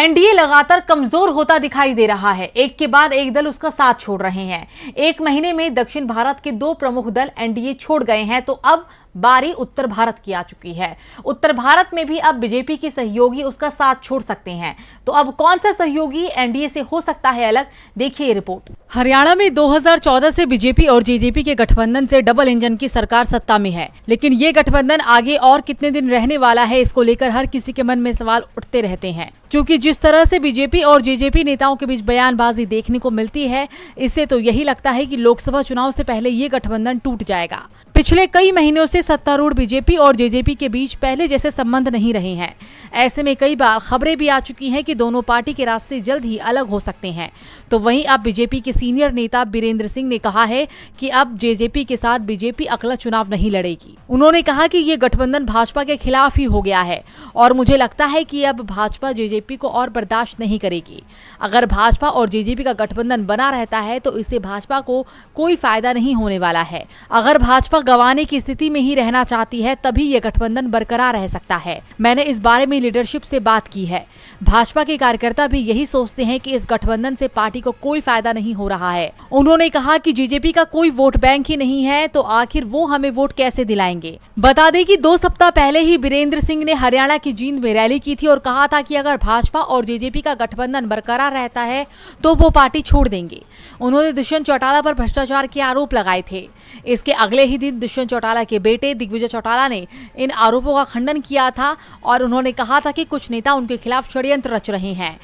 NDA लगातार कमजोर होता दिखाई दे रहा है। एक के बाद एक दल उसका साथ छोड़ रहे हैं। एक महीने में दक्षिण भारत के दो प्रमुख दल एनडीए छोड़ गए हैं, तो अब बारी उत्तर भारत की आ चुकी है। उत्तर भारत में भी अब बीजेपी के सहयोगी उसका साथ छोड़ सकते हैं। तो अब कौन सा सहयोगी एनडीए से हो सकता है अलग, देखिए ये रिपोर्ट। हरियाणा में 2014 से बीजेपी और जेजेपी के गठबंधन से डबल इंजन की सरकार सत्ता में है, लेकिन ये गठबंधन आगे और कितने दिन रहने वाला है, इसको लेकर हर किसी के मन में सवाल उठते रहते हैं। क्योंकि जिस तरह से बीजेपी और जेजेपी नेताओं के बीच बयानबाजी देखने को मिलती है, इससे तो यही लगता है कि लोकसभा चुनाव से पहले ये गठबंधन टूट जाएगा। पिछले कई महीनों से सत्तारूढ़ बीजेपी और जेजेपी के बीच पहले जैसे संबंध नहीं रहे हैं। ऐसे में कई बार खबरें भी आ चुकी हैं कि दोनों पार्टी के रास्ते जल्द ही अलग हो सकते हैं। तो वहीं अब बीजेपी के सीनियर नेता बीरेंद्र सिंह ने कहा है कि अब जेजेपी के साथ बीजेपी अगला चुनाव नहीं लड़ेगी। उन्होंने कहा कि ये गठबंधन भाजपा के खिलाफ ही हो गया है और मुझे लगता है कि अब भाजपा जेजेपी को और बर्दाश्त नहीं करेगी। अगर भाजपा और जेजेपी का गठबंधन बना रहता है तो इससे भाजपा को कोई फायदा नहीं होने वाला है। अगर भाजपा गंवाने की स्थिति में ही रहना चाहती है तभी यह गठबंधन बरकरार रह सकता है। मैंने इस बारे में लीडरशिप से बात की है। भाजपा के कार्यकर्ता भी यही सोचते हैं कि इस गठबंधन से पार्टी को कोई फायदा नहीं हो रहा है। उन्होंने कहा कि जेजेपी का कोई वोट बैंक ही नहीं है, तो आखिर वो हमें वोट कैसे दिलाएंगे। बता दें कि 2 सप्ताह पहले ही बीरेंद्र सिंह ने हरियाणा की जींद में रैली की थी और कहा था कि अगर भाजपा और जेजेपी का गठबंधन बरकरार रहता है तो वो पार्टी छोड़ देंगे। उन्होंने दुष्यंत चौटाला पर भ्रष्टाचार के आरोप लगाए थे। इसके अगले ही दिन दुष्यंत चौटाला के बेटे दिग्विजय चौटाला ने इन आरोपों का खंडन किया था और उन्होंने कहा था कि कुछ नेता उनके खिलाफ षड्यंत्र रच रहे हैं।